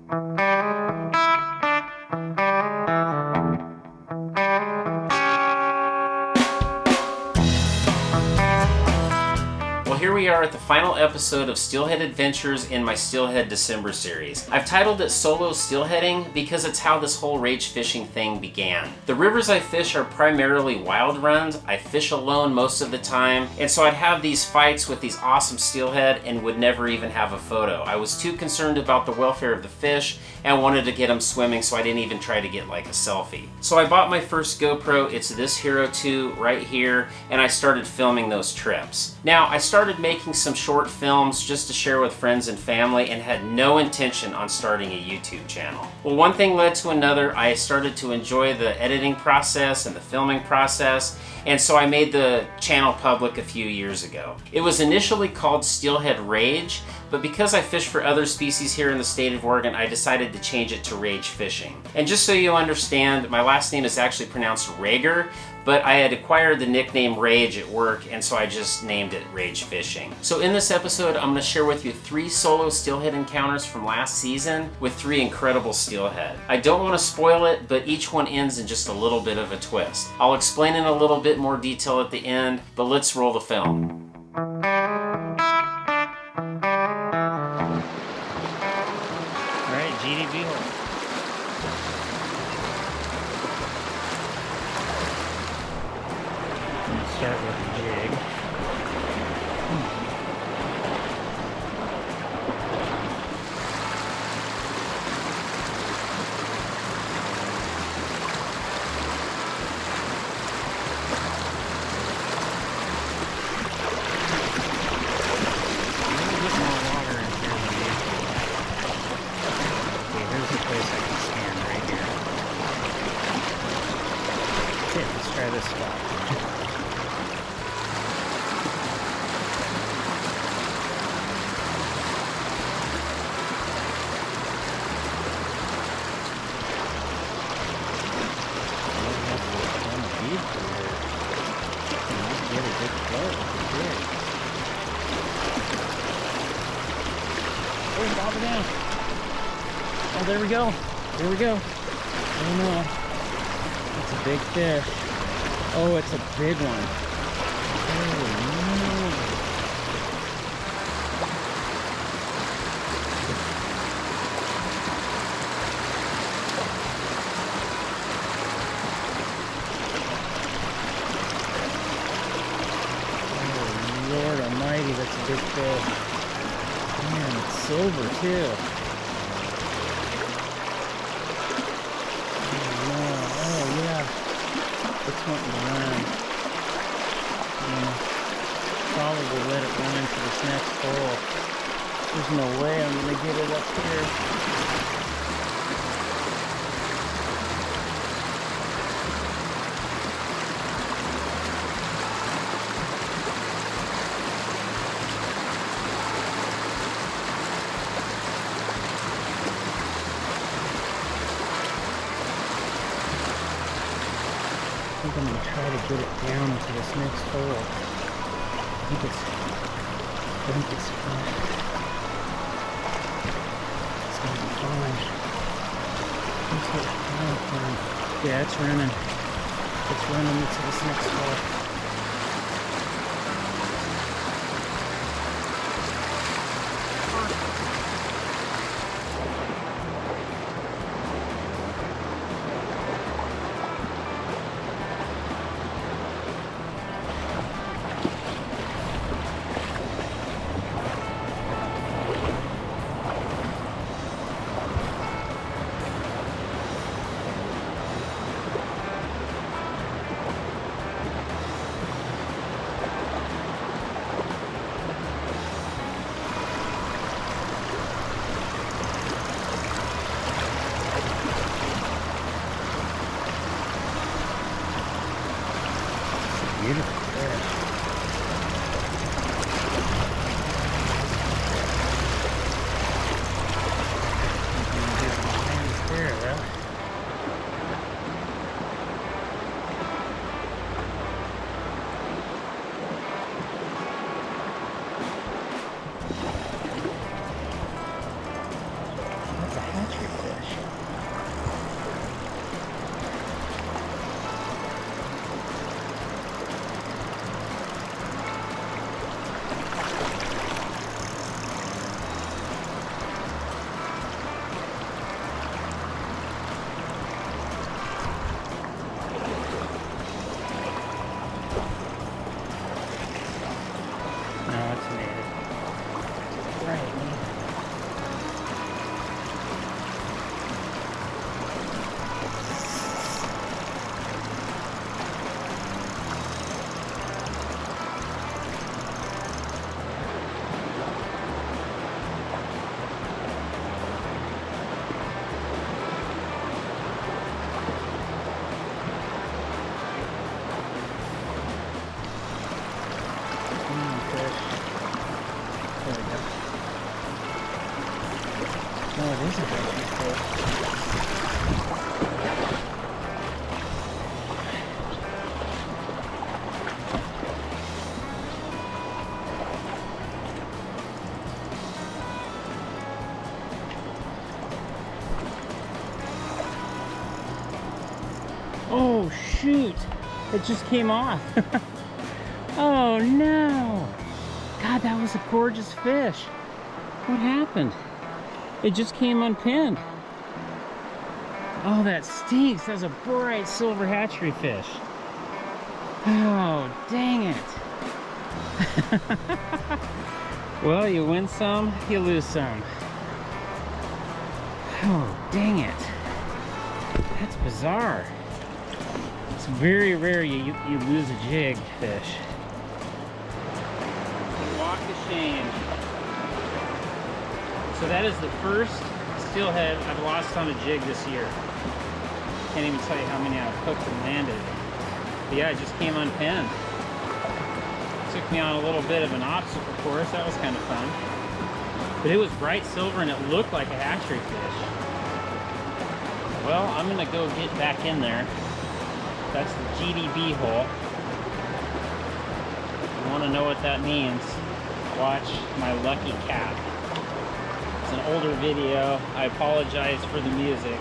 Well, here we are at the final episode of Steelhead Adventures in my Steelhead December series. I've titled it Solo Steelheading because it's how this whole rage fishing thing began. The rivers I fish are primarily wild runs. I fish alone most of the time, and so I'd have these fights with these awesome steelhead and would never even have a photo. I was too concerned about the welfare of the fish and wanted to get them swimming, so I didn't even try to get like a selfie. So I bought my first GoPro. It's this Hero 2 right here, and I started filming those trips. Now, I started making some short films just to share with friends and family and had no intention on starting a YouTube channel. Well, one thing led to another. I started to enjoy the editing process and the filming process, and so I made the channel public a few years ago. It was initially called Steelhead Rage, but because I fish for other species here in the state of Oregon, I decided to change it to Rage Fishing. And just so you understand, my last name is actually pronounced Rager, but I had acquired the nickname Rage at work, and so I just named it Rage Fishing. So in this episode, I'm going to share with you 3 solo steelhead encounters from last season with 3 incredible steelhead. I don't want to spoil it, but each one ends in just a little bit of a twist. I'll explain in a little bit more detail at the end, but let's roll the film. GDB hole. Start with the jig. Try this spot. Oh, drop it down. Oh, there we go. There we go. Oh no. It's a big fish. Oh, it's a big one. Oh, no. Oh, Lord almighty, that's a big fish. Man, it's silver, too. Oh, no. Oh, yeah. It's wanting to run. Probably let it run into this next hole. There's no way I'm going to get it up here. I think I'm going to try to get it down into this next hole. I think it's fine. It's going to be fine. Yeah, it's running. It's running into this next hole. Beautiful fish. That's a hatchery fish. No, it's native. Right, native. No, it is a big fish. Oh shoot! It just came off. Oh no! God, that was a gorgeous fish. What happened? It just came unpinned. Oh, that stinks. That was a bright silver hatchery fish. Oh, dang it. Well, you win some, you lose some. Oh, dang it. That's bizarre. It's very rare you lose a jig fish. Walk of shame. So that is the first steelhead I've lost on a jig this year. Can't even tell you how many I've hooked and landed. But yeah, it just came unpinned. Took me on a little bit of an obstacle course. That was kind of fun. But it was bright silver and it looked like a hatchery fish. Well, I'm gonna go get back in there. That's the GDB hole. If you wanna know what that means, watch my lucky cap. It's an older video. I apologize for the music.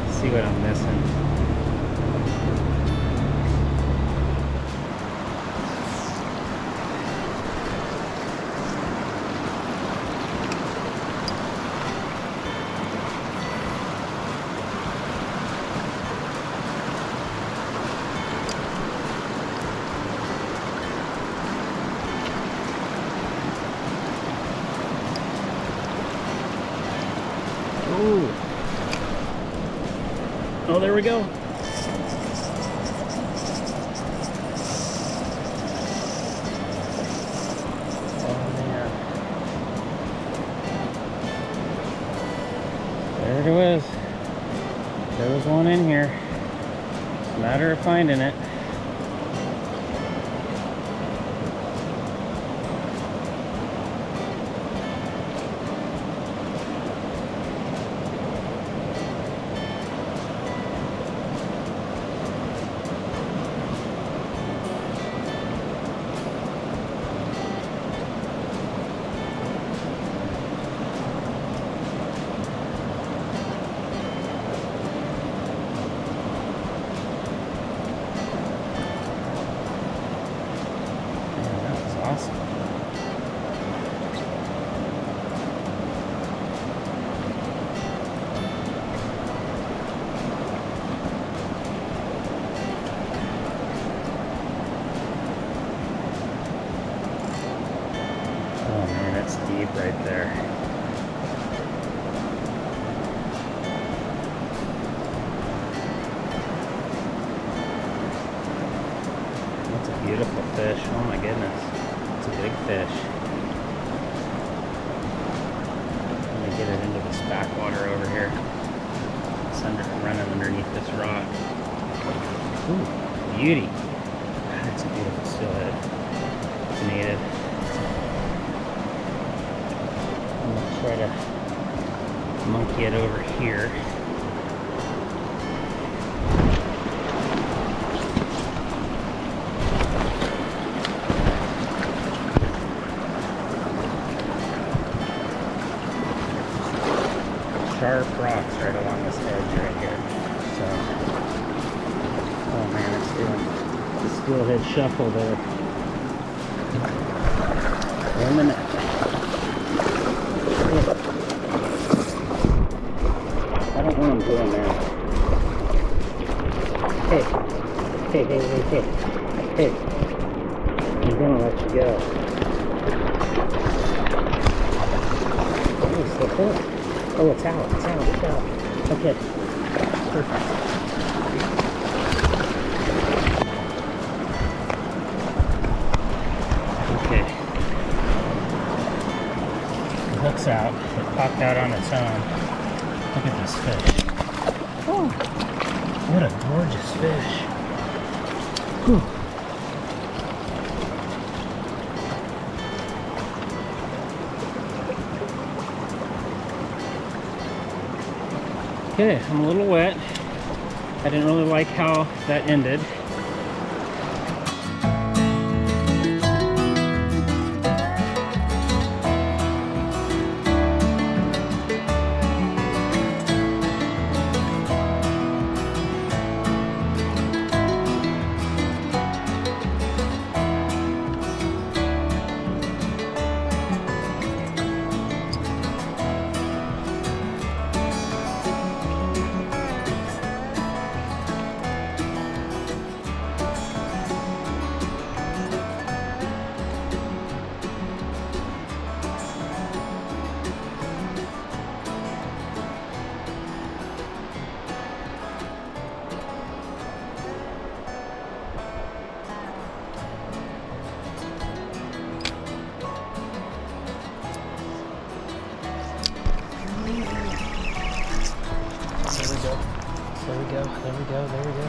See what I'm missing. Ooh. Oh, there we go. Oh, man. There it was. There was one in here. It's a matter of finding it. fish. Oh my goodness. It's a big fish. Let me get it into this backwater over here. It's running underneath this rock. Ooh, beauty. That's a beautiful steelhead. It's native. I'm going to try to monkey it over here. Sharp rocks right along this edge right here. So, oh man, it's doing the steelhead shuffle there. Wait a minute. I don't want him doing that. Hey, hey, hey, hey, hey, hey. I'm gonna let you go. Oh, it's the hook. Oh, it's out, it's out, it's out. Okay, perfect. Okay. The hook's out. It popped out on its own. Look at this fish. Oh, what a gorgeous fish. Whew. Okay, I'm a little wet. I didn't really like how that ended. There we go, there we go, there we go.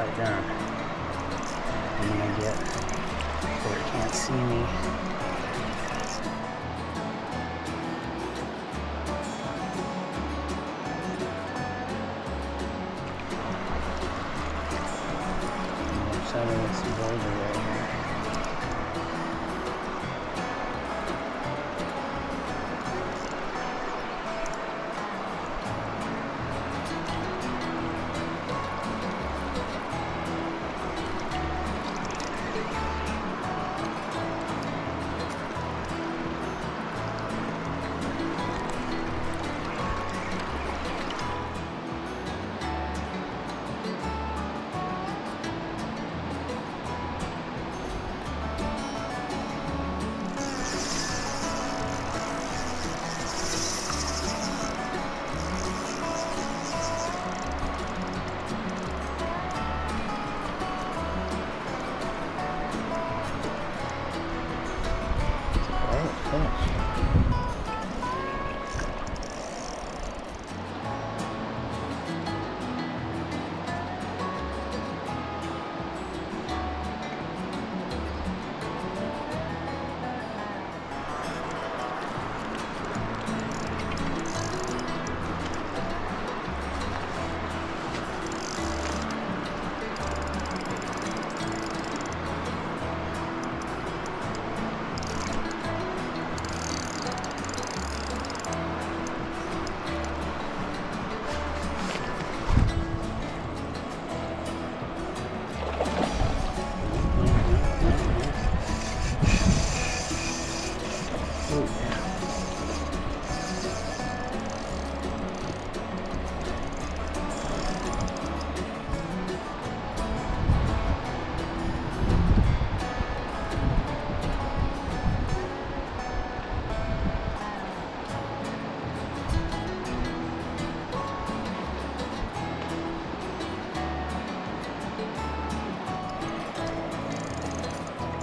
upside down. I'm gonna get where it can't see me. Looks like it's a boulder right here.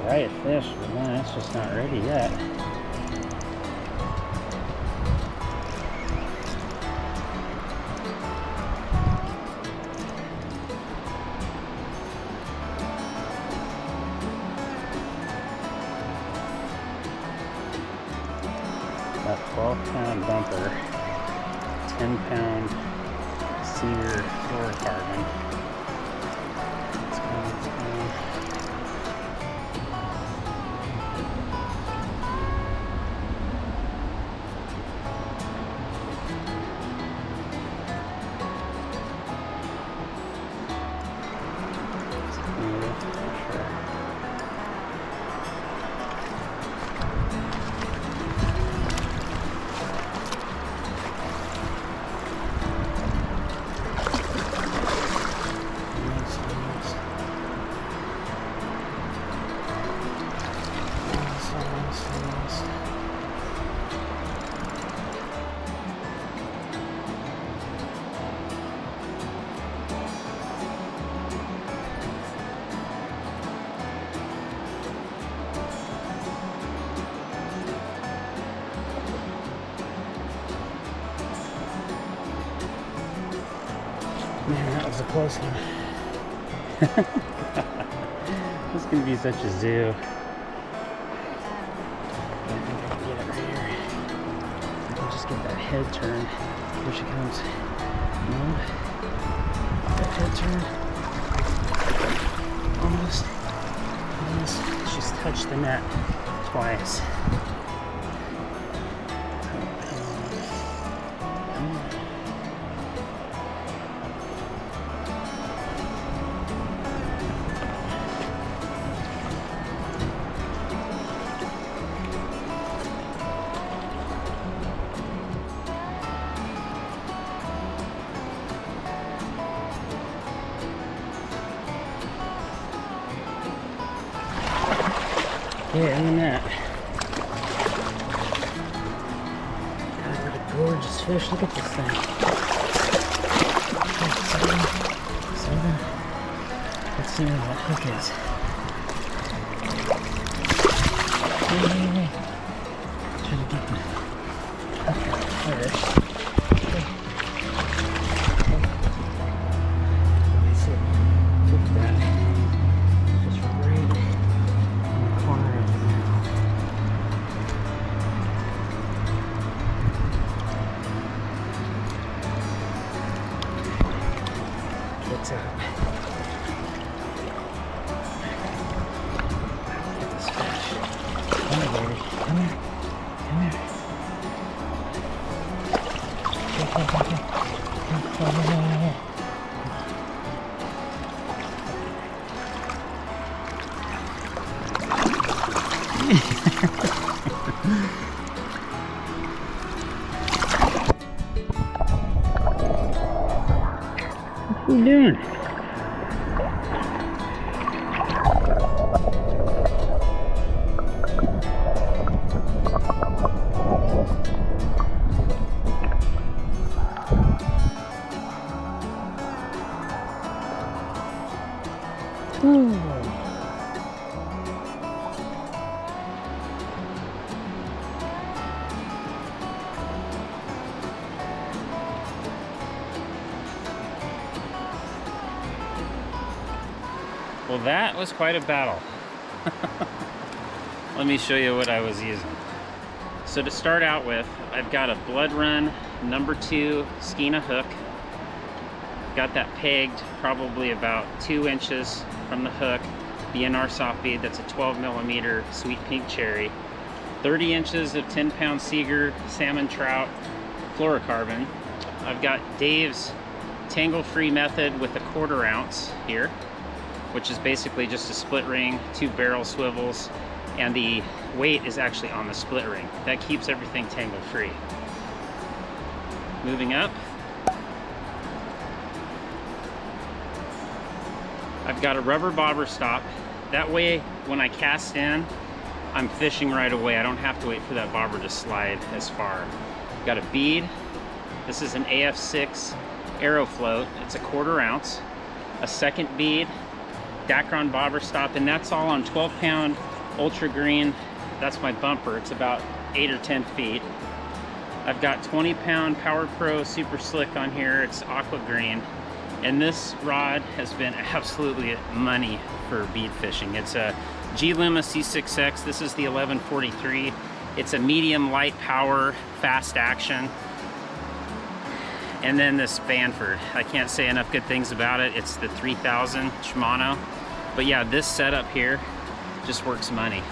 Right fish, but man, it's just not ready yet. That 12-pound bumper, 10-pound cedar fluorocarbon. It's going. Man, that was a close one. This is going to be such a zoo. I think I can get it right here. I can just get that head turn. Here she comes. No. That head turn. Almost. Almost. She's touched the net twice. Yeah, look at that. God, what a gorgeous fish. Look at this thing. Seven. Let's see where that hook is. Hey. Try to get the hook first. Let me see. Look at that. Get this fish. Come here, baby. Come here. Come here. What are you doing? Well, that was quite a battle. Let me show you what I was using. So to start out with, I've got a Blood Run #2 Skeena hook. Got that pegged probably about 2 inches from the hook. BNR soft bead, that's a 12mm sweet pink cherry. 30 inches of 10-pound Seeger salmon trout fluorocarbon. I've got Dave's tangle free method with a 1/4 ounce here, which is basically just a split ring, 2 barrel swivels, and the weight is actually on the split ring. That keeps everything tangle free. Moving up, I've got a rubber bobber stop. That way, when I cast in, I'm fishing right away. I don't have to wait for that bobber to slide as far. Got a bead. This is an AF6 AEROFLOAT. It's a 1/4 ounce. A second bead, Dacron bobber stop, and that's all on 12-pound ultra green. That's my bumper. It's about 8 or 10 feet. I've got 20-pound Power Pro Super Slick on here. It's aqua green. And this rod has been absolutely money for bead fishing. It's a G-Luma C6X. This is the 1143. It's a medium light power, fast action. And then this Vanford. I can't say enough good things about it. It's the 3000 Shimano. But yeah, this setup here just works money.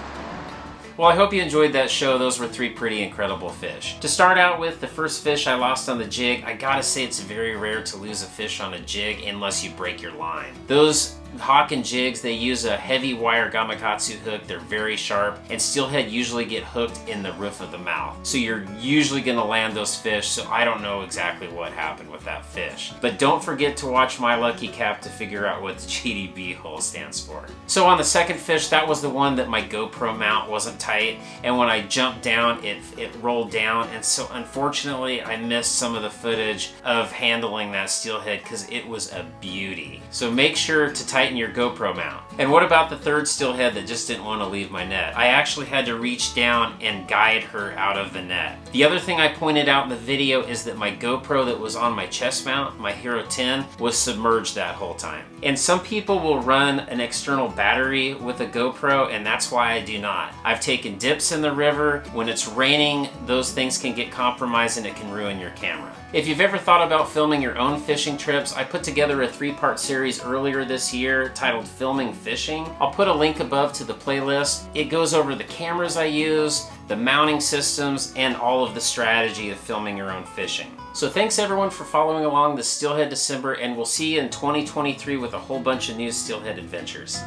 Well, I hope you enjoyed that show. Those were 3 pretty incredible fish. To start out with, the first fish I lost on the jig, I gotta say it's very rare to lose a fish on a jig unless you break your line. Those HAWKEN jigs, they use a heavy wire gamakatsu hook. They're very sharp, and steelhead usually get hooked in the roof of the mouth. So you're usually gonna land those fish, so I don't know exactly what happened with that fish. But don't forget to watch my Lucky Cap to figure out what the GDB hole stands for. So on the second fish, that was the one that my GoPro mount wasn't tight, and when I jumped down, it rolled down, and so unfortunately I missed some of the footage of handling that steelhead because it was a beauty. So make sure to tighten your GoPro mount. And what about the third steelhead that just didn't want to leave my net? I actually had to reach down and guide her out of the net. The other thing I pointed out in the video is that my GoPro that was on my chest mount, my Hero 10, was submerged that whole time. And some people will run an external battery with a GoPro, and that's why I do not. I've taken dips in the river. When it's raining, those things can get compromised and it can ruin your camera. If you've ever thought about filming your own fishing trips, I put together a 3-part series earlier this year titled Filming Fishing. I'll put a link above to the playlist. It goes over the cameras I use, the mounting systems, and all of the strategy of filming your own fishing. So thanks everyone for following along this Steelhead December, and we'll see you in 2023 with a whole bunch of new Steelhead adventures.